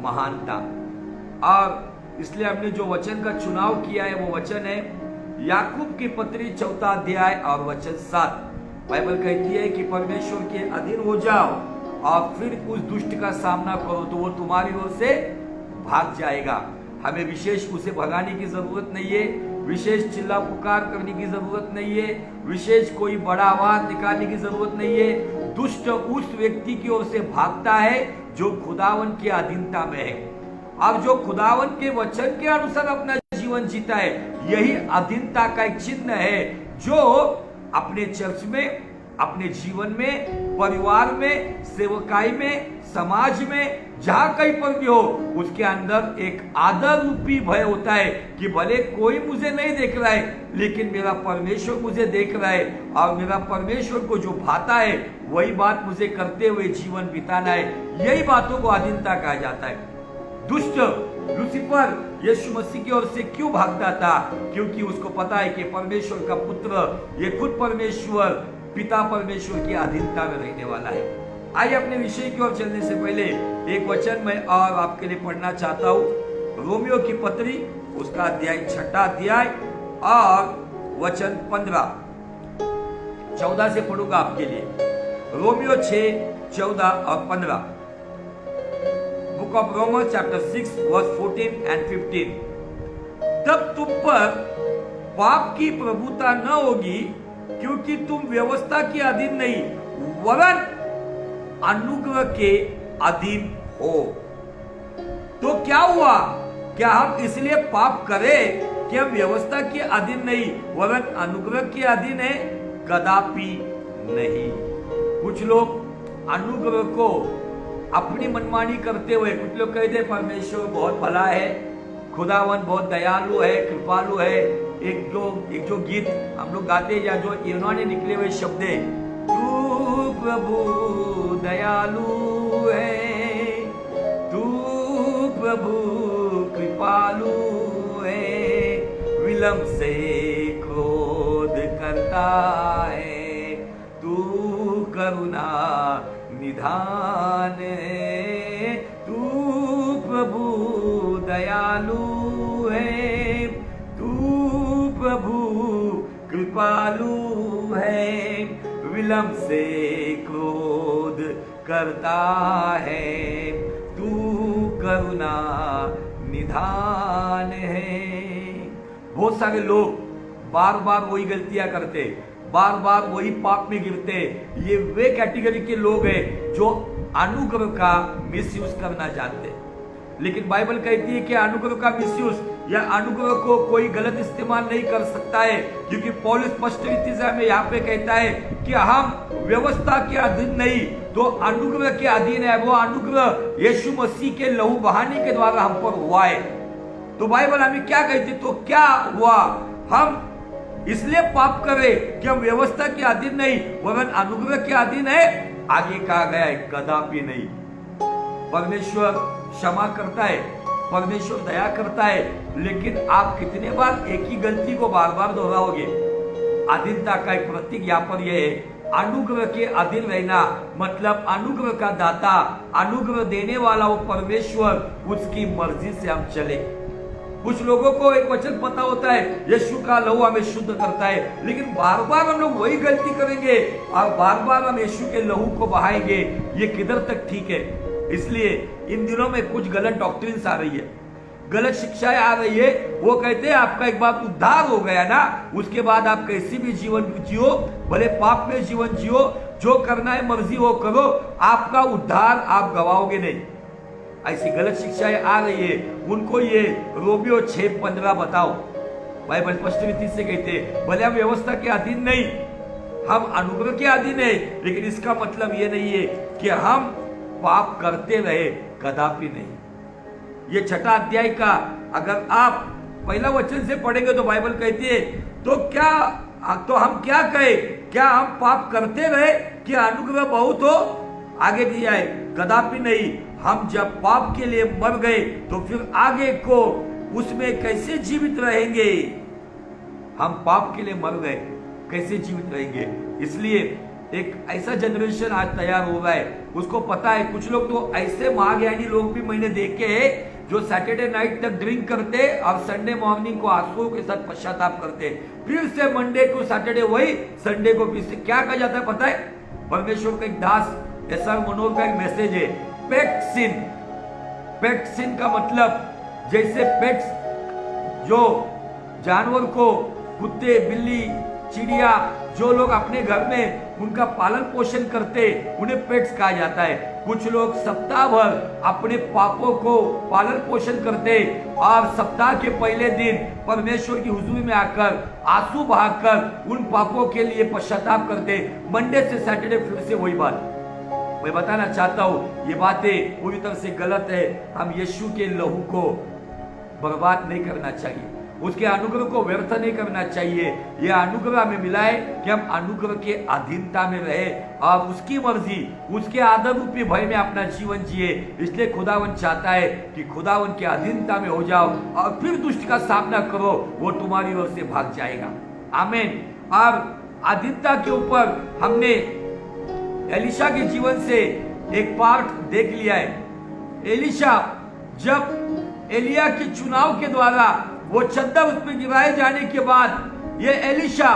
महानता। और इसलिए हमने जो वचन का चुनाव किया है वो वचन है याकूब की पत्री 4 अध्याय और वचन 7। बाइबल कहती है कि परमेश्वर के अधीन हो जाओ और फिर उस दुष्ट का सामना करो तो वो तुम्हारी ओर से भाग जाएगा। हमें विशेष उसे भगाने की जरूरत नहीं है, विशेष चिल्ला पुकार करने की जरूरत नहीं है, विशेष कोई बड़ा आवाज निकालने की जरूरत नहीं है। दुष्ट उस व्यक्ति की ओर से भागता है जो खुदावन की अधीनता में है। अब जो खुदावन के वचन के अनुसार अपना जीवन जीता है, यही अधीनता का एक चिन्ह है जो अपने चर्च में, अपने जीवन में, परिवार में, सेवकाई में, समाज में, जहां कहीं पर भी हो, उसके अंदर एक आदर रूपी भय होता है कि भले कोई मुझे नहीं देख रहा है लेकिन मेरा परमेश्वर मुझे देख रहा है और मेरा परमेश्वर को जो भाता है वही बात मुझे करते हुए जीवन बिताना है। यही बातों को अधीनता कहा जाता है। दुष्ट लूसीफर यीशु मसीह की ओर से क्यों भागता था? क्योंकि उसको पता है कि परमेश्वर का पुत्र, ये खुद परमेश्वर पिता परमेश्वर की अधीनता में रहने वाला है। आइए अपने विषय की ओर चलने से पहले एक वचन मैं और आपके लिए पढ़ना चाहता हूँ। रोमियो की पत्री उसका अध्याय 6 अध्याय और वचन 14 से पढ़ूंगा आपके लिए। रोमियो 6:14 और 15। Book of Romans chapter 6 verse 14 and 15। तब तुम पर पाप की प्रभुता न होगी क्योंकि तुम व्यवस्था के अधीन नहीं वरन अनुग्रह के अधीन हो। तो क्या हुआ? क्या हम इसलिए पाप करें कि हम व्यवस्था के अधीन नहीं वरन अनुग्रह के अधीन है? कदापि नहीं। कुछ लोग अनुग्रह को अपनी मनमानी करते हुए, कुछ लोग कहते हैं परमेश्वर बहुत भला है, खुदावन बहुत दयालु है, कृपालु है। एक जो गीत हम लोग गाते हैं या जो इन्होंने निकले हुए शब्द है, तू प्रभु दयालु है, तू प्रभु कृपालु है, विलंब से क्रोध करता है, तू करुणा निधान है, तू प्रभु दयालु है, तू प्रभु कृपालु है, विलंब से क्रोध करता है, तू करुणा निधान है। बहुत सारे लोग बार बार वही गलतियां करते, बार बार वही पाप में गिरते। ये वे कैटेगरी के लोग हैं जो अनुग्रह का मिसयूज करना चाहते हैं। लेकिन बाइबल कहती है कि अनुग्रह का मिसयूज या अनुग्रह को कोई गलत इस्तेमाल नहीं कर सकता है, क्योंकि पौलुस स्पष्ट रीति से हमें यहाँ पे कहता है कि हम व्यवस्था के अधीन नहीं तो अनुग्रह के अधीन है। वो अनुग्रह यीशु मसीह के लहू बहाने के द्वारा हम पर हुआ है। तो बाइबल हमें क्या कहती? तो क्या हुआ? हम इसलिए पाप करें कि हम व्यवस्था के अधीन नहीं वरन अनुग्रह के अधीन है? आगे कहा गया है कदापि नहीं। परमेश्वर क्षमा करता है, परमेश्वर दया करता है, लेकिन आप कितने बार एक ही गलती को बार बार दोहराओगे? अधीनता का एक प्रतीक यहाँ पर यह है, अनुग्रह के अधीन रहना मतलब अनुग्रह का दाता, अनुग्रह देने वाला वो परमेश्वर, उसकी मर्जी से हम चले। कुछ लोगों को एक वचन पता होता है, यीशु का लहू हमें शुद्ध करता है, लेकिन बार बार हम लोग वही गलती करेंगे और बार बार हम यीशु के लहू को बहाएंगे। ये किधर तक ठीक है? इसलिए इन दिनों में कुछ गलत डॉक्ट्रिन्स आ रही है, गलत शिक्षाएं आ रही है। वो कहते हैं आपका एक बार उद्धार हो गया ना, उसके बाद आप कैसी भी जीवन जियो, भले पाप में जीवन जियो, जो करना है मर्जी वो करो, आपका उद्धार आप गवाओगे नहीं। ऐसी गलत शिक्षाएं आ रही है। उनको ये रोमियो 6:15 बताओ। बाइबल स्पष्ट रीति से कहते हैं भले हम व्यवस्था के अधीन नहीं, हम अनुग्रह के अधीन है, लेकिन इसका मतलब ये नहीं है कि हम पाप करते रहे, कदापि नहीं। ये 6 अध्याय का अगर आप पहला वचन से पढ़ेंगे तो बाइबल कहती है तो हम क्या कहे? क्या हम पाप करते रहे कि अनुग्रह बहुत हो? आगे दिया है कदापि नहीं। हम जब पाप के लिए मर गए तो फिर आगे को उसमें कैसे जीवित रहेंगे? हम पाप के लिए मर गए, कैसे जीवित रहेंगे? इसलिए एक ऐसा जनरेशन आज तैयार हो रहा है, उसको पता है। कुछ लोग तो ऐसे महाज्ञानी लोग भी मैंने देखे हैं जो सैटरडे नाइट तक ड्रिंक करते और संडे मॉर्निंग को आंसुओं के साथ पश्चाताप करते, फिर से मंडे टू सैटरडे वही, संडे को फिर से। क्या कहा जाता है पता है? परमेश्वर का एक दास एसआर मनोहर का एक मैसेज है, पेट सिन। पेट सिन का मतलब जैसे पेट्स जो जानवर को, कुत्ते, बिल्ली, चिड़िया, जो लोग अपने घर में उनका पालन पोषण करते उन्हें पेट्स कहा जाता है। कुछ लोग सप्ताह भर अपने पापों को पालन पोषण करते और सप्ताह के पहले दिन परमेश्वर की हुजूरी में आकर आंसू बहाकर उन पापों के लिए पश्चाताप करते। मंडे से सैटरडे फिर से वही बात। मैं बताना चाहता हूं ये बातें पूरी तरह से गलत है। हम यीशु के लहू को बर्बाद नहीं करना चाहिए, उसके अनुग्रह को व्यर्थ नहीं करना चाहिए। यह अनुग्रह हमें मिला है कि हम अनुग्रह के अधीनता में रहे और उसकी मर्जी, उसके आदर रूपी भय में अपना जीवन जिए। इसलिए खुदावन चाहता है कि खुदावन के अधीनता में हो जाओ और फिर दुष्ट का सामना करो, वो तुम्हारी ओर से भाग जाएगा। आमीन। और अधीनता के ऊपर हमने एलिशा के जीवन से एक पार्ट देख लिया है। एलिशा जब एलिया के चुनाव के द्वारा वो चद्दर उस पर गिराए जाने के बाद, ये एलिशा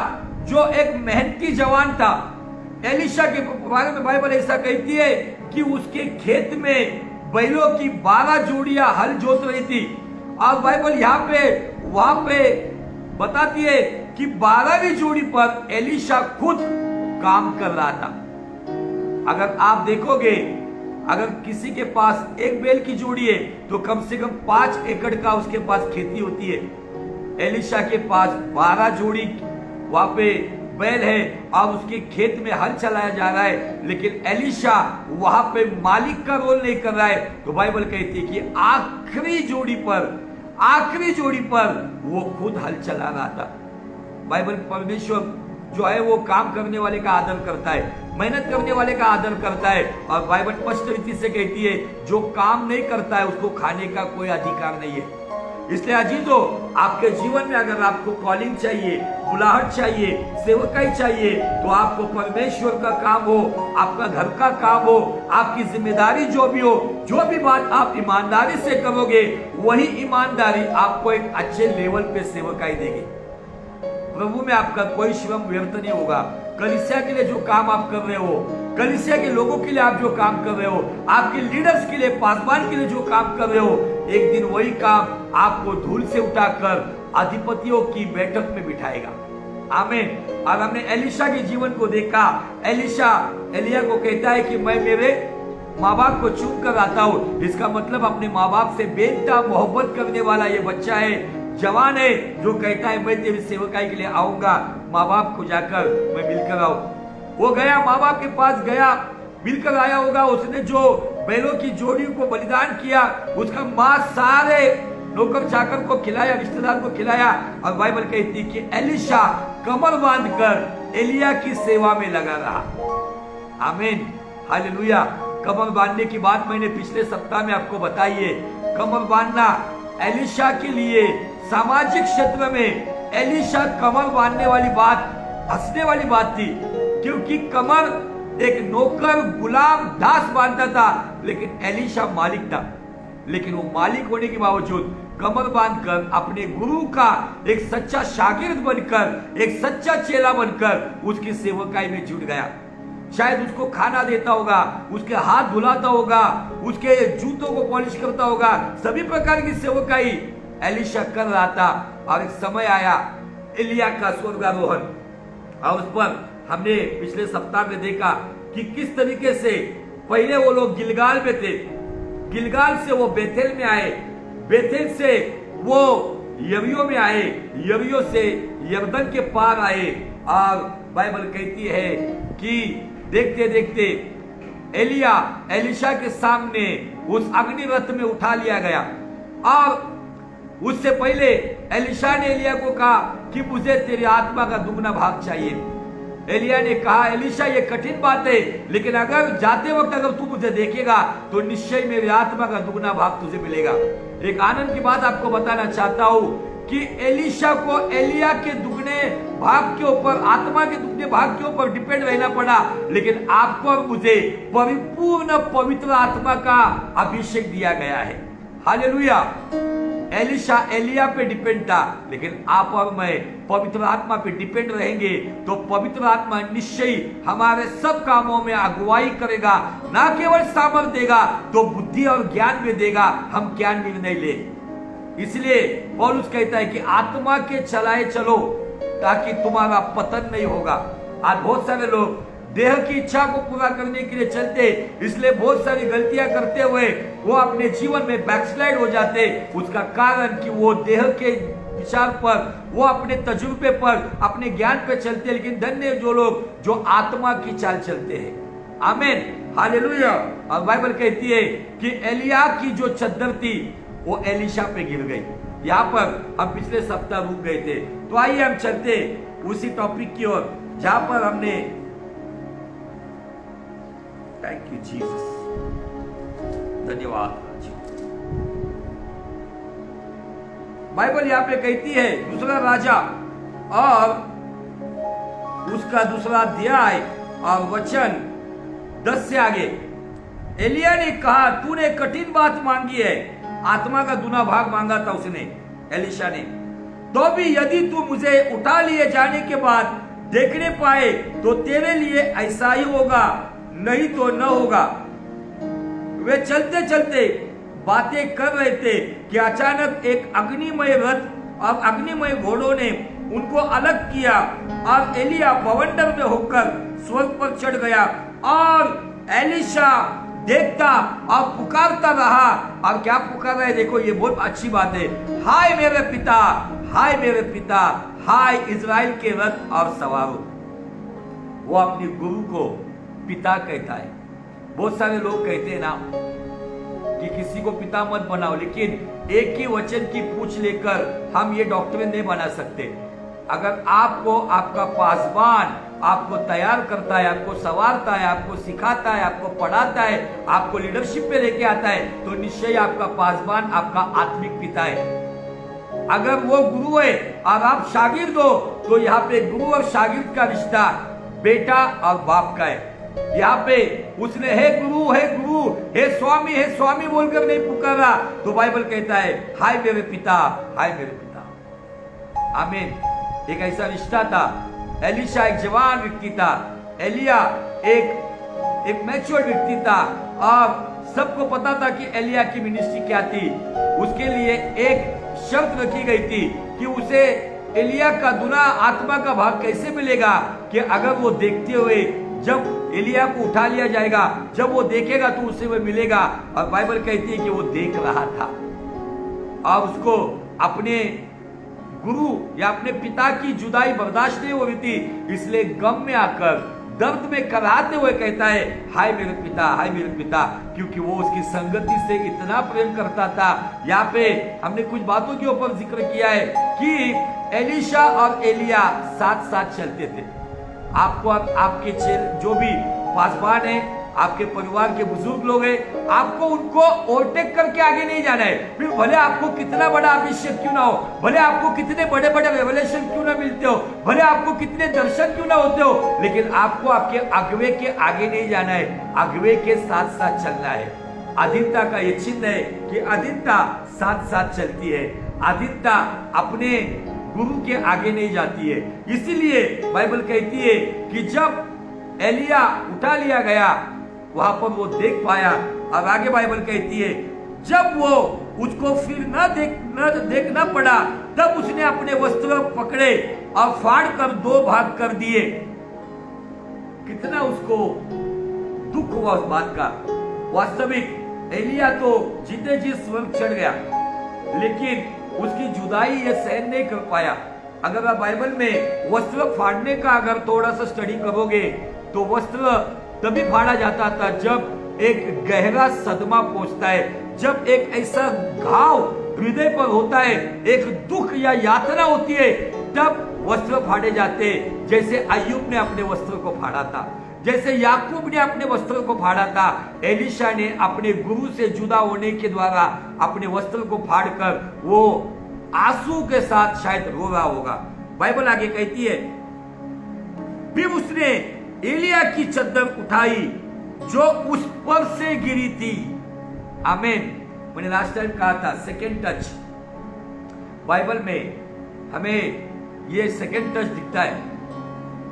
जो एक मेहनती जवान था, एलिशा के बारे में बाइबल ऐसा कहती है कि उसके खेत में बैलों की 12 जोड़ियां हल जोत रही थी। और बाइबल यहाँ पे वहां पे बताती है कि 12वीं जोड़ी पर एलिशा खुद काम कर रहा था। अगर आप देखोगे, अगर किसी के पास एक बैल की जोड़ी है तो कम से कम 5 एकड़ का उसके पास खेती होती है। एलिशा के पास 12 जोड़ी वहां पे बैल है और उसके खेत में हल चलाया जा रहा है, लेकिन एलिशा वहां पे मालिक का रोल नहीं कर रहा है। तो बाइबल कहती है कि आखिरी जोड़ी पर वो खुद हल चला रहा था। बाइबल परमेश्वर जो है वो काम करने वाले का आदर करता है, मेहनत करने वाले का आदर करता है। और बाइबल स्पष्ट रीति से कहती है जो काम नहीं करता है उसको खाने का कोई अधिकार नहीं है। इसलिए अजीजों, आपके जीवन में अगर आपको कॉलिंग चाहिए, बुलाहट चाहिए, सेवकाई चाहिए, तो आपको परमेश्वर का काम हो, आपका घर का काम हो, आपकी जिम्मेदारी जो भी हो, जो भी बात आप ईमानदारी से करोगे, वही ईमानदारी आपको एक अच्छे लेवल पे सेवकाई देगी। प्रभु में आपका कोई श्रम व्यर्थ नहीं होगा। कलीसिया के लिए जो काम आप कर रहे हो, कलीसिया के लोगों के लिए आप जो काम कर रहे हो, आपके लीडर्स के लिए, पासवान के लिए जो काम कर रहे हो, एक दिन वही काम आपको धूल से उठाकर अधिपतियों की बैठक में बिठाएगा। आमीन। और हमने एलिशा के जीवन को देखा। एलिशा एलिया को कहता है कि मैं मेरे माँ बाप को चुन कर आता हूँ। इसका मतलब अपने माँ बाप से बेइंतहा मोहब्बत करने वाला ये बच्चा है, जवान है, जो कहता है मैं तेरी सेवकाई के लिए आऊंगा, माँ बाप को जाकर मैं मिलकर आऊं। वो गया, माँ बाप के पास गया, मिलकर आया होगा। उसने जो बैलों की जोड़ी को बलिदान किया, उसका मांस सारे नौकर चाकर को खिलाया, रिश्तेदार को खिलाया। और बाइबल कहती कि एलिशा कमर बांधकर एलिया की सेवा में लगा रहा। आमीन, हालेलुया। कमर बांधने की बात मैंने पिछले सप्ताह में आपको बताई है। कमर बांधना एलिशा के लिए सामाजिक क्षेत्र में एलिशा कमर बांधने वाली बात हंसने वाली बात थी, क्योंकि कमर एक नौकर, गुलाम, दास बांधता था, लेकिन एलिशा मालिक था। लेकिन वो मालिक होने के बावजूद कमर बांधकर अपने गुरु का एक सच्चा शागिर्द बनकर, एक सच्चा चेला बनकर उसकी सेवकाई में जुट गया। शायद उसको खाना देता होगा, उसके हाथ धुलाता होगा, उसके जूतों को पॉलिश करता होगा, सभी प्रकार की सेवकाई एलिशा कर रहा था। और एक समय आया एलिया का स्वर्गारोहण, और उस पर हमने पिछले सप्ताह में देखा कि किस तरीके से पहले वो लोग गिलगाल में थे, गिलगाल से वो बेथेल में आए, बेथेल से वो यरीहो में आए, यरीहो से यरदन के पार आए। और बाइबल कहती है कि देखते देखते एलिया एलिशा के सामने उस अग्नि रथ में उठा लिया गया। और उससे पहले एलिशा ने एलिया को कहा कि मुझे तेरी आत्मा का दुगना भाग चाहिए। एलिया ने कहा, एलिशा ये कठिन बात है, लेकिन अगर जाते वक्त अगर तू मुझे देखेगा तो निश्चय मेरी आत्मा का दुगना भाग तुझे मिलेगा। एक आनंद की बात आपको बताना चाहता हूं कि एलिशा को एलिया के दुगने भाग के ऊपर, आत्मा के दुगने भाग के ऊपर डिपेंड रहना पड़ा, लेकिन आपको और मुझे परिपूर्ण पवित्र आत्मा का अभिषेक दिया गया है। हालेलुया। एलिशा एलिया पे डिपेंड था, लेकिन आप और मैं पवित्र आत्मा पे डिपेंड रहेंगे तो पवित्र आत्मा निश्चय ही हमारे सब कामों में अगुवाई करेगा। ना केवल सामर्थ देगा तो बुद्धि और ज्ञान भी देगा, हम क्या निर्णय ले। इसलिए पौलुस कहता है कि आत्मा के चलाए चलो ताकि तुम्हारा पतन नहीं होगा। आज बहुत सारे लोग देह की इच्छा को पूरा करने के लिए चलते, इसलिए बहुत सारी गलतियां करते हुए वो अपने जीवन में बैकस्लाइड हो जाते। उसका कारण कि वो देह के विचार पर, वो अपने तजुर्बे पर, अपने ज्ञान पे चलते, लेकिन धन्य जो लोग जो आत्मा की चाल चलते हैं। आमीन, हालेलुया। और बाइबल कहती है कि एलिया की जो चद्दर थी वो एलिशा पे गिर गई। यहाँ पर हम पिछले सप्ताह रुक गए थे, तो आइए हम चलते उसी टॉपिक की ओर जहां पर हमने, थैंक यू जीसस, धन्यवाद। बाइबल यहाँ पे कहती है दूसरा राजा और उसका दूसरा अध्याय और वचन 10 से आगे। एलिया ने कहा, तूने कठिन बात मांगी है। आत्मा का दूना भाग मांगा था उसने, एलिशा ने। तो भी यदि तू मुझे उठा लिए जाने के बाद देखने पाए तो तेरे लिए ऐसा ही होगा, नहीं तो न होगा। वे चलते चलते बातें कर रहे थे कि अचानक एक अग्निमय रथ और अग्निमय घोड़ों ने उनको अलग किया और एलिया बवंडर में होकर स्वर्ग पर चढ़ गया और एलिशा देखता और पुकारता रहा। और क्या पुकार रहा है देखो, ये बहुत अच्छी बात है। हाय मेरे पिता, हाय मेरे पिता, हाय इजराइल के रथ और सवारों। वो अपने गुरु को पिता कहता है। बहुत सारे लोग कहते हैं ना कि किसी को पिता मत बनाओ, लेकिन एक ही वचन की पूछ लेकर हम ये डॉक्ट्रिन नहीं बना सकते। अगर आपको आपका पासवान आपको तैयार करता है, आपको संवारता है, आपको सिखाता है, आपको पढ़ाता है, आपको लीडरशिप पे लेके आता है, तो निश्चय आपका पासवान आपका आत्मिक पिता है। अगर वो गुरु है और आप शागिर्द हो, तो यहाँ पे गुरु और शागिर्द का रिश्ता बेटा और बाप का है। यहाँ पे उसने हे गुरु, हे गुरु, हे स्वामी बोलकर नहीं पुकारा, तो बाइबल कहता है हाय मेरे पिता, हाय मेरे पिता। आमीन। एक ऐसा रिश्ता था। एलिशा एक जवान व्यक्ति था, एलिया एक मैच्योर व्यक्ति था और सबको पता था कि एलिया की मिनिस्ट्री क्या थी। उसके लिए एक शर्त रखी गई थी कि उसे एलिया का दूना आत्मा का भाग कैसे मिलेगा, कि अगर वो देखते हुए जब एलिया को उठा लिया जाएगा, जब वो देखेगा तो उससे वो मिलेगा। और बाइबल कहती है कि वो देख रहा था और उसको अपने गुरु या अपने पिता की जुदाई बर्दाश्त नहीं हो रही थी, इसलिए गम में आकर दर्द में कराते हुए कहता है हाय मेरे पिता, हाय मेरे पिता, क्योंकि वो उसकी संगति से इतना प्रेम करता था। यहाँ पे हमने कुछ बातों के ऊपर जिक्र किया है कि एलिशा और एलिया साथ साथ चलते थे। आपको आपके जो भी पासवान है, आपके परिवार के बुजुर्ग लोग हैं, आपको उनको ओवरटेक करके आगे नहीं जाना है। फिर भले आपको कितना बड़ा अभिषेक क्यों ना हो, भले आपको कितने बड़े बड़े रेवलेशन क्यों ना मिलते हो, भले आपको कितने दर्शन क्यों ना होते हो, लेकिन आपको आपके अगवे के आगे नहीं जाना है, अगवे के साथ साथ चलना है। अधीनता का ये चिन्ह है कि अधीनता साथ साथ चलती है, अधीनता अपने गुरु के आगे नहीं जाती है। इसीलिए बाइबल कहती है कि जब एलिया उठा लिया गया, वहां पर वो देख पाया। और आगे बाइबल कहती है जब वो उसको फिर देखना पड़ा, तब उसने अपने वस्त्र पकड़े और फाड़ कर 2 भाग कर दिए। कितना उसको दुख हुआ उस बात का। वास्तविक एलिया तो जीते जी स्वर्ग चढ़ गया, लेकिन उसकी जुदाई ये सहन नहीं कर पाया। अगर आप बाइबल में वस्त्र फाड़ने का अगर थोड़ा सा स्टडी करोगे, तो वस्त्र तभी फाड़ा जाता था जब एक गहरा सदमा पहुंचता है, जब एक ऐसा घाव हृदय पर होता है, एक दुख या यातना होती है, तब वस्त्र फाड़े जाते। जैसे अय्यूब ने अपने वस्त्र को फाड़ा था, जैसे याकूब ने अपने वस्त्र को फाड़ा था, एलिशा ने अपने गुरु से जुदा होने के द्वारा अपने वस्त्र को फाड़कर वो आंसू के साथ शायद रो रहा होगा। बाइबल आगे कहती है, फिर उसने एलिया की चद्दर उठाई जो उस पर से गिरी थी। आमीन। मैंने लास्ट टाइम कहा था सेकेंड टच, बाइबल में हमें ये सेकेंड टच दिखता है।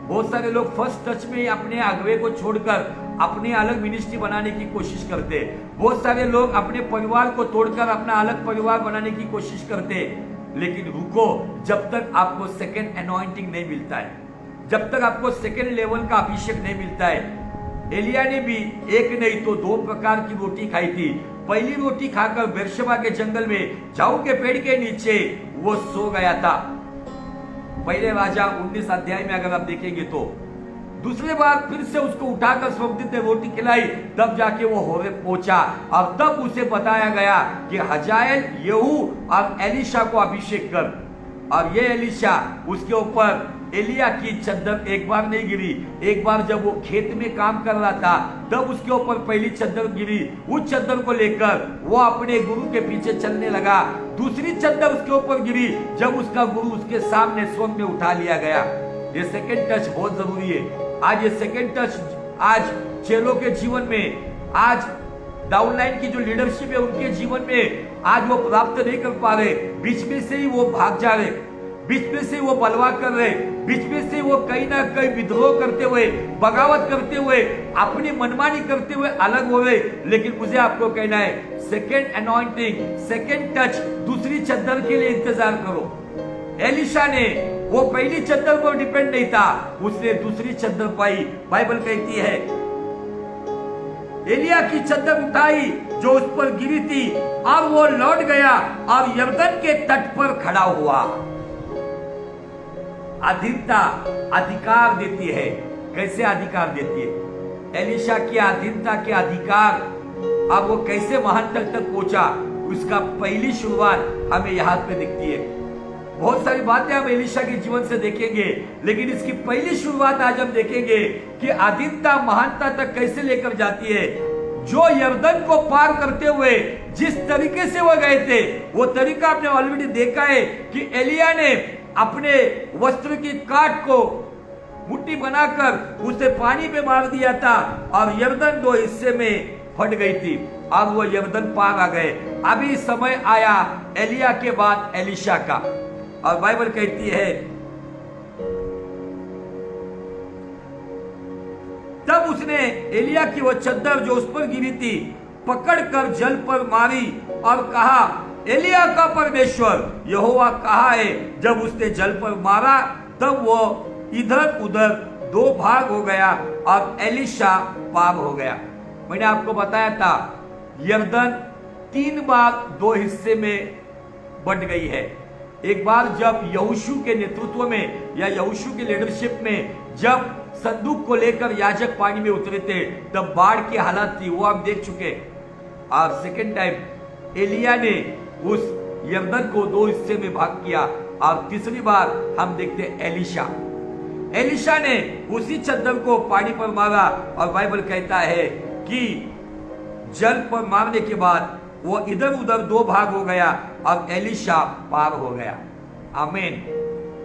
बहुत सारे लोग फर्स्ट टच में अपने अगवे को छोड़कर अपनी अलग मिनिस्ट्री बनाने की कोशिश करते। बहुत सारे लोग अपने परिवार को तोड़कर अपना अलग परिवार बनाने की कोशिश करते। लेकिन रुको, जब तक आपको सेकेंड अनॉइंटिंग नहीं मिलता है, जब तक आपको सेकेंड लेवल का अभिषेक नहीं मिलता है। एलिया ने भी एक नहीं तो 2 प्रकार की रोटी खाई थी। पहली रोटी खाकर बेरशेबा के जंगल में झाऊ के पेड़ के नीचे वो सो गया था, पहले राजा 19 अध्याय में अगर आप देखेंगे तो। दूसरे बार फिर से उसको उठाकर स्वर्गदूत ने रोटी खिलाई, तब जाके वो होरेब पहुंचा और तब उसे बताया गया कि हजाएल, येहू और एलीशा को अभिषेक कर। और ये एलीशा उसके ऊपर एलिया की चद्दर एक बार नहीं गिरी, एक बार जब वो खेत में काम कर रहा था तब उसके ऊपर पहली चद्दर गिरी। उस चद्दर को लेकर वो अपने गुरु के पीछे चलने लगा। दूसरी चद्दर उसके ऊपर गिरी जब उसका गुरु उसके सामने स्वर्ग में उठा लिया गया। ये सेकेंड टच बहुत जरूरी है। आज ये सेकेंड टच आज चेलों के जीवन में, आज डाउनलाइन की जो लीडरशिप है उनके जीवन में आज वो प्राप्त नहीं कर पा रहे। बीच में से ही वो भाग जा रहे, बीच में से वो बलवा कर रहे, बीच में से वो कहीं ना कहीं विद्रोह करते हुए, बगावत करते हुए, अपनी मनमानी करते हुए अलग हो गए। लेकिन मुझे आपको कहना है, सेकेंड अनॉइंटिंग, सेकेंड टच, दूसरी चद्दर के लिए इंतजार करो। एलीशा ने वो पहली चद्दर पर डिपेंड नहीं था, उसने दूसरी चद्दर पाई। बाइबल कहती है एलिया की चद्दर उठाई जो उस पर गिरी थी और वो लौट गया और यरदन के तट पर खड़ा हुआ। अधीनता अधिकार देती है। कैसे अधिकार देती है? एलीशा की अधीनता के अधिकार अब वो कैसे महान तक पहुंचा, उसका पहली शुरुआत हमें यहाँ पे दिखती है। बहुत सारी बातें हम एलीशा के जीवन से देखेंगे, लेकिन इसकी पहली शुरुआत आज हम देखेंगे कि अधीनता महानता तक कैसे लेकर जाती है। जो यरदन को पार करते हुए जिस तरीके से वो गए थे, वो तरीका आपने ऑलरेडी देखा है कि एलिया ने अपने वस्त्र की काट को मुट्ठी बनाकर उसे पानी में मार दिया था और यरदन 2 हिस्से में फट गई थी और वो यरदन पार आ गए। अभी समय आया एलिया के बाद एलीशा का। और बाइबल कहती है तब उसने एलिया की वो चद्दर जो उस पर गिरी थी पकड़कर जल पर मारी और कहा, एलिया का परमेश्वर यहोवा कहाँ है? जब उसने जल पर मारा तब वो इधर उधर 2 भाग हो गया और एलीशा पार हो गया। मैंने आपको बताया था यरदन 3 बार 2 हिस्से में बंट गई है। एक बार जब यहोशू के नेतृत्व में या यहोशू की लीडरशिप में जब संदूक को लेकर याजक पानी में उतरे थे तब बाढ़ की हालत थी, वो आप देख चुके। और सेकेंड टाइम एलिया ने उस यरदन को 2 हिस्से में भाग किया। और तीसरी बार हम देखते एलीशा ने उसी चद्दर को पानी पर मारा और बाइबल कहता है कि जल पर मारने के बाद वो इधर उधर 2 भाग हो गया और एलीशा पार हो गया। आमीन।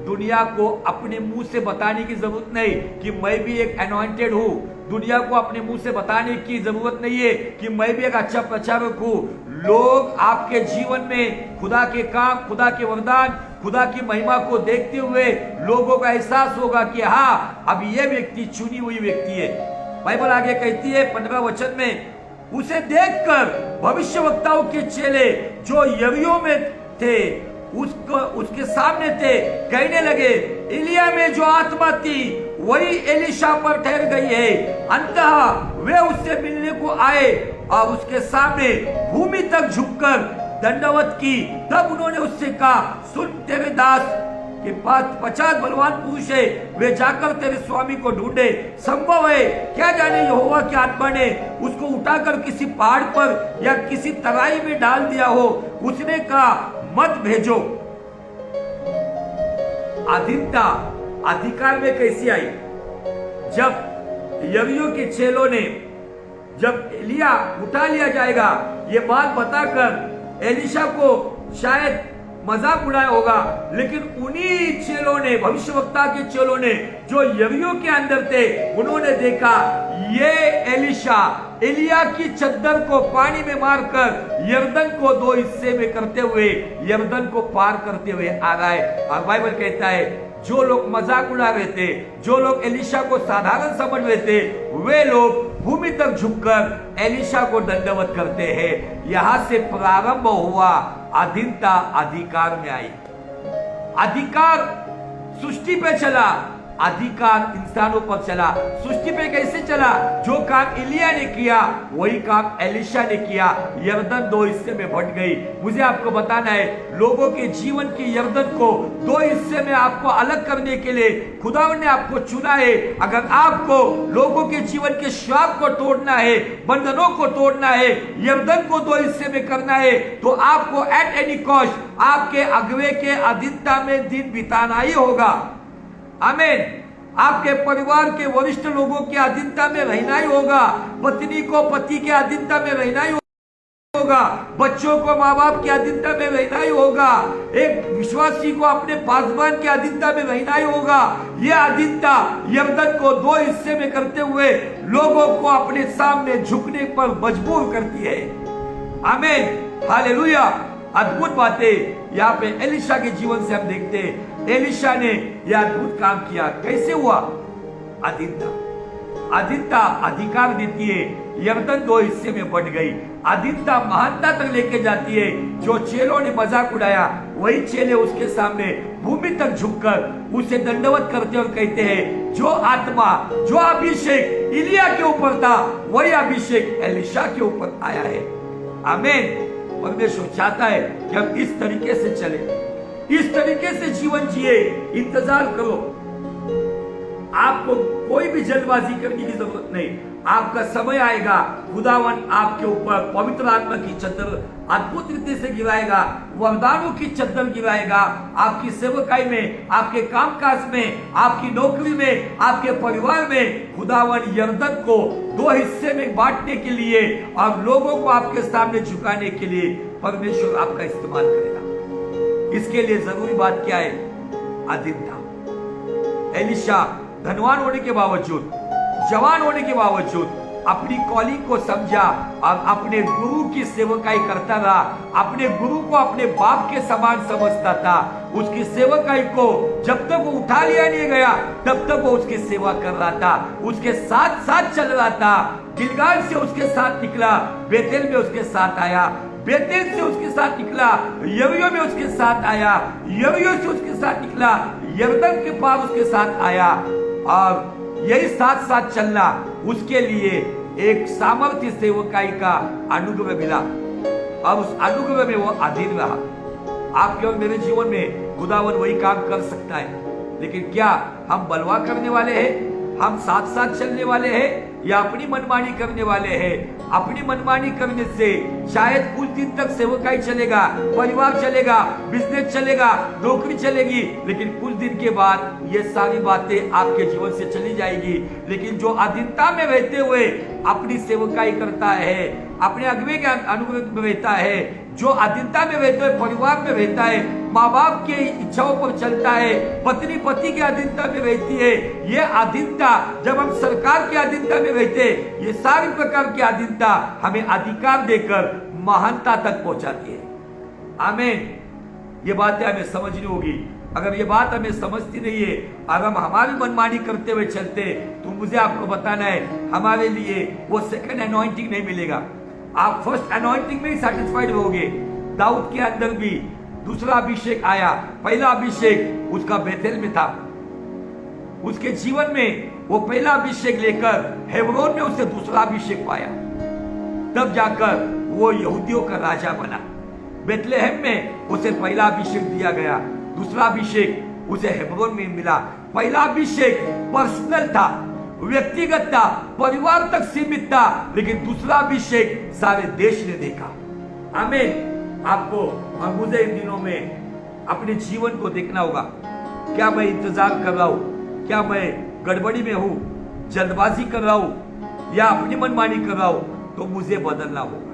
दुनिया को अपने मुंह से बताने की जरूरत नहीं कि मैं भी एक अनॉइंटेड हूं। दुनिया को अपने मुंह से बताने की जरूरत नहीं है कि मैं भी एक अच्छा प्रचारक हूं। लोग आपके जीवन में खुदा के काम, खुदा के वरदान, खुदा की महिमा को देखते हुए लोगों का एहसास होगा कि हाँ, अब ये व्यक्ति चुनी हुई व्यक्ति है। बाइबल आगे कहती है 15 वचन में, उसे देखकर भविष्यवक्ताओं के चेले जो यरीहो में थे उसके सामने थे, कहने लगे, एलिया में जो आत्मा थी वही एलीशा पर ठहर गई है। अंततः वे उससे मिलने को आए और उसके सामने भूमि तक झुककर दंडवत की। तब उन्होंने उससे कहा, सुन, तेरे दास के पास 50 बलवान पुरुष है, वे जाकर तेरे स्वामी को ढूंढे। संभव है क्या जाने यहोवा की आत्मा ने उसको उठाकर किसी पहाड़ पर या किसी तराई में डाल दिया हो। उसने कहा, मत भेजो। अधीनता अधिकार में कैसी आई? जब यरीहो के चेलों ने जब एलिया उठा लिया जाएगा ये बात बताकर एलीशा को शायद मजाक उड़ाया होगा, लेकिन उन्हीं चेलों ने, भविष्यवक्ता के चेलों ने जो यरीहो के अंदर थे, उन्होंने देखा ये एलीशा एलिया की चद्दर को पानी में मारकर यरदन को 2 हिस्से में करते हुए यरदन को पार करते हुए आ रहा है। और बाइबल कहता है जो लोग मजाक उड़ा रहे थे, जो लोग एलीशा को साधारण समझ रहे थे, वे लोग भूमि तक झुककर एलीशा को दंडवत करते हैं। यहां से प्रारंभ हुआ अधीनता अधिकार में आई। अधिकार सृष्टि पे चला, अधिकार इंसानों पर चला। सृष्टि पे कैसे चला? जो काम एलिया ने किया वही काम एलीशा ने किया। यरदन 2 हिस्से में बंट गई। मुझे आपको बताना है, लोगों के जीवन की यरदन को 2 हिस्से में आपको अलग करने के लिए खुदावन ने आपको चुना है। अगर आपको लोगों के जीवन के श्राप को तोड़ना है, बंधनों को तोड़ना है, यरदन को 2 हिस्से में करना है, तो आपको एट एनी कॉस्ट आपके अगुवे के अधीनता में दिन बिताना ही होगा। आमीन। आपके परिवार के वरिष्ठ लोगों के अधीनता में रहना ही होगा। पत्नी को पति के अधीनता में रहना ही होगा। बच्चों को माँ बाप के अधीनता में रहना ही होगा। एक विश्वासी को अपने पासवान के अधीनता में रहना ही होगा। यह अधीनता यरदन को 2 हिस्से में करते हुए लोगों को अपने सामने झुकने पर मजबूर करती है। आमीन, हालेलुया। अद्भुत बातें यहाँ पे एलीशा के जीवन से हम देखते हैं। एलीशा ने यह अद्भुत काम किया। कैसे हुआ? अधीनता अधिकार देती है। यरदन 2 हिस्से में बंट गई। अधीनता महानता तक लेके जाती है। जो चेलों ने मजाक उड़ाया, वही चेले उसके सामने भूमि तक झुककर उसे दंडवत करते और कहते हैं, जो आत्मा, जो अभिषेक एलिया के ऊपर था, वही अभिषेक एलीशा के ऊपर आया है। आमीन। परमेश्वर चाहता है कि हम इस तरीके से चले, इस तरीके से जीवन जिए। इंतजार करो। आपको कोई भी जल्दबाजी करने की जरूरत नहीं। आपका समय आएगा, खुदावन आपके ऊपर पवित्र आत्मा की चद्दर अद्भुत रीति से गिराएगा, वरदानों की चद्दर गिराएगा। आपकी सेवकाई में, आपके कामकाज में, आपकी नौकरी में, आपके परिवार में खुदावन यरदन को 2 हिस्से में बांटने के लिए और लोगों को आपके सामने झुकाने के लिए परमेश्वर आपका इस्तेमाल करेगा। इसके लिए जरूरी बात क्या है? अधीनता। एलीशा धनवान होने के बावजूद, जवान होने के बावजूद अपनी कॉलिंग को समझा और अपने गुरु की सेवकाई करता रहा। अपने गुरु को अपने बाप के समान समझता था। उसकी सेवकाई को जब तक वो उठा लिया नहीं गया, तब तक वो उसकी सेवा कर रहा था, उसके साथ साथ चल रहा था। गिलगाल से उसके साथ निकला, बेतेल में उसके साथ आया, बेतेल से उसके साथ निकला, यरीहो में उसके साथ आया, यरीहो से उसके साथ निकला, यरदन के पार उसके साथ आया। और यही साथ साथ चलना उसके लिए एक सामर्थ्य सेवकाई का अनुग्रह मिला और उस अनुग्रह में वो अधीन रहा। आपके और मेरे जीवन में खुदावन वही काम कर सकता है, लेकिन क्या हम बलवा करने वाले हैं? हम साथ साथ चलने वाले हैं या अपनी मनमानी करने वाले हैं? अपनी मनमानी करने से शायद कुछ दिन तक सेवकाई चलेगा, परिवार चलेगा, बिजनेस चलेगा, नौकरी चलेगी, लेकिन कुछ दिन के बाद ये सारी बातें आपके जीवन से चली जाएगी। लेकिन जो अधीनता में रहते हुए अपनी सेवकाई करता है, अपने अगुवे के अनुग्रह में रहता है, जो अधीनता में रहते हुए परिवार में रहता है, माँ बाप की इच्छाओं पर चलता है, पत्नी पति की अधीनता में रहती है, ये अधीनता, जब हम सरकार की अधीनता में रहते हैं, ये सारी प्रकार की अधीनता हमें अधिकार देकर महानता तक पहुंचाती है। आमीन। ये बातें हमें समझनी होगी। अगर ये बात हमें समझती नहीं है, अगर हम हमारी मनमानी करते हुए चलते, तो मुझे आपको बताना है, हमारे लिए वो सेकंड अनॉइंटिंग नहीं मिलेगा। आप फर्स्ट अनॉइंटिंग में ही सैटिस्फाइड रहोगे। दाऊद के अंदर भी दूसरा अभिषेक आया। पहला अभिषेक उसका बेतेल में था। उसके जीवन में वो पहला अभिषेक लेकर हेब्रोन में उसे दूसरा अभिषेक पाया, तब जाकर वो यहूदियों का राजा बना। बेथलेहम में उसे पहला अभिषेक दिया गया, दूसरा अभिषेक उसे हेब्रोन में मिला। पहला अभिषेक पर्सनल था, व्यक्तिगत था, परिवार तक सीमित था, लेकिन दूसरा अभिषेक सारे देश ने देखा। आमीन। आपको और मुझे इन दिनों में अपने जीवन को देखना होगा। क्या मैं इंतजार कर रहा हूं? क्या मैं गड़बड़ी में हूं, जल्दबाजी कर रहा हूं या अपनी मनमानी कर रहा हूं? तो मुझे बदलना होगा।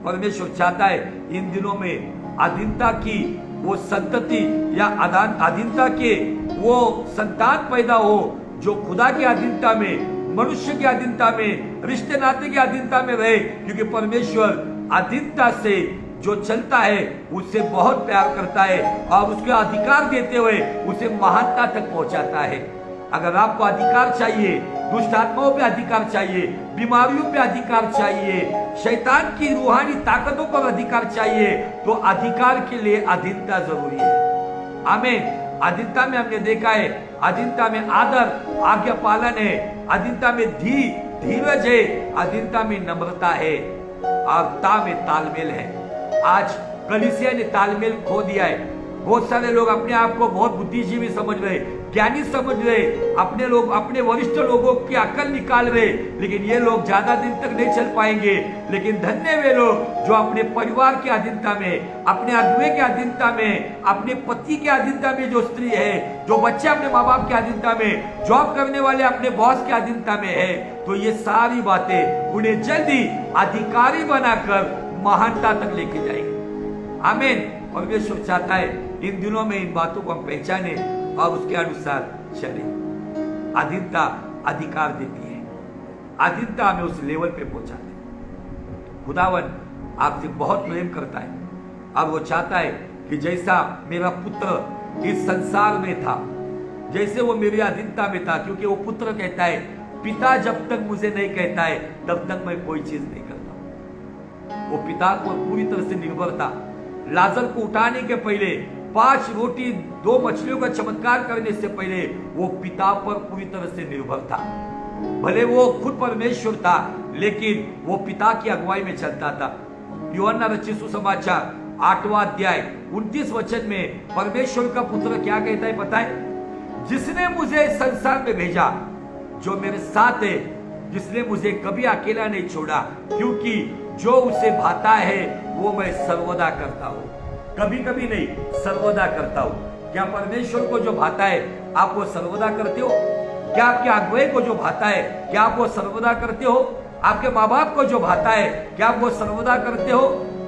परमेश्वर चाहता है इन दिनों में अधीनता की वो संतति या अधीनता के वो संतान पैदा हो जो खुदा की अधीनता में, मनुष्य की अधीनता में, रिश्ते नाते की अधीनता में रहे, क्योंकि परमेश्वर अधीनता से जो चलता है उससे बहुत प्यार करता है और उसके अधिकार देते हुए उसे महानता तक पहुंचाता है। अगर आपको अधिकार चाहिए, दुष्ट आत्माओं पे अधिकार चाहिए, बीमारियों पे अधिकार चाहिए, शैतान की रूहानी ताकतों पर अधिकार चाहिए, तो अधिकार के लिए अधीनता जरूरी है। आमीन। अधीनता में हमने देखा है, अधीनता में आदर, आज्ञा पालन है, अधीनता में धीरज है, अधीनता में नम्रता है और ता में तालमेल है। आज कलीसिया ने तालमेल खो दिया है। बहुत सारे लोग अपने आप को बहुत बुद्धिजीवी समझ रहे, ज्ञानी समझ रहे, अपने लोग अपने वरिष्ठ लोगों की अकल निकाल रहे, लेकिन ये लोग ज्यादा दिन तक नहीं चल पाएंगे। लेकिन धन्य वे लोग जो अपने परिवार की अधीनता में, अपने अगुवे की अधीनता में, अपने पति की अधीनता में जो स्त्री है, जो बच्चे अपने माँ बाप की अधीनता में, जॉब करने वाले अपने बॉस की अधीनता में है, तो ये सारी बातें उन्हें जल्दी अधिकारी बनाकर महानता तक लेके जाएंगे। आमीन। परमेश्वर चाहता है इन दिनों में इन बातों को हम पहचाने और उसके अनुसार चले। अधीनता अधिकार देती है, अधीनता हमें उस लेवल पे पहुंचाती है। खुदावन आपसे बहुत प्रेम करता है और वो चाहता है कि जैसा मेरा पुत्र इस संसार में था, जैसे वो मेरी अधीनता में था, क्योंकि वो पुत्र कहता है पिता जब तक मुझे नहीं कहता है तब तक मैं कोई चीज नहीं करता। वो पिता को पूरी तरह से निर्भर था। लाजर को उठाने के पहले, 5 रोटी 2 मछलियों का चमत्कार करने से पहले वो पिता पर पूरी तरह से निर्भर था। भले वो खुद परमेश्वर था, लेकिन वो पिता की अगुवाई में चलता था। यूहन्ना रचित सुसमाचार 8वां अध्याय 29 वचन में परमेश्वर का पुत्र क्या कहता है पता है? जिसने मुझे संसार में भेजा, जो मेरे साथ है, जिसने मुझे कभी अकेला नहीं छोड़ा, क्योंकि जो उसे भाता है वो मैं सर्वदा करता हूँ। कभी कभी नहीं, सर्वदा करता हूँ। क्या परमेश्वर को जो भाता है आप वो सर्वदा करते हो? क्या आपके अगुवे को जो भाता है क्या आप वो सर्वदा करते हो? आपके माँ बाप को जो भाता है क्या आप वो सर्वदा करते हो?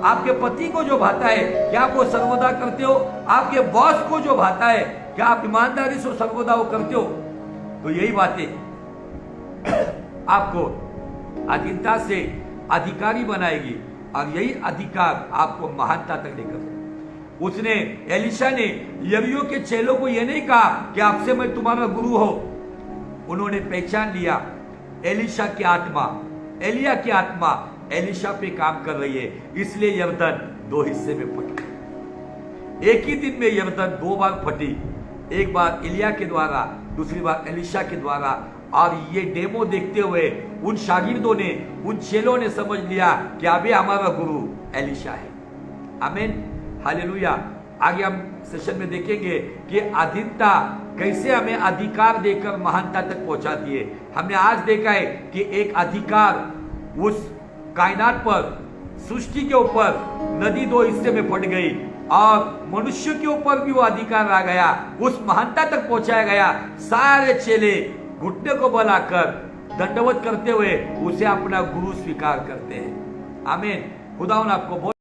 आपके पति को जो भाता है क्या आप वो सर्वदा करते हो? आपके बॉस को जो भाता है क्या आप ईमानदारी से सर्वदा वो करते हो? तो यही बातें आपको अधीनता से अधिकारी बनाएगी और यही अधिकार आपको महानता तक लेकर। उसने एलिशा ने यरीहो के चेलों को यह नहीं कहा कि आपसे मैं तुम्हारा गुरु हो। उन्होंने पहचान लिया एलिशा की आत्मा, एलिया की आत्मा एलिशा पे काम कर रही है, इसलिए यरदन 2 हिस्से में फट गई। एक ही दिन में यरदन 2 बार फटी, एक बार एलिया के द्वारा, दूसरी बार एलिशा के द्वारा। और ये डेमो देखते हुए उन शागिर्दों ने, उन चेलों ने समझ लिया कि अभी हमारा गुरु एलिशा है। आमीन, हालेलुया। आगे हम सेशन में देखेंगे कि अधीनता कैसे हमें अधिकार देकर महानता तक पहुंचाती है। हमने आज देखा है कि एक अधिकार उस कायनात पर, सृष्टि के ऊपर नदी 2 हिस्से में फट गई और मनुष्य के ऊपर भी वो अधिकार आ गया, उस महानता तक पहुंचाया गया। सारे चेले घुटने को बलाकर दंडवत करते हुए उसे अपना गुरु स्वीकार करते हैं। आमीन। खुदावन आपको बहुत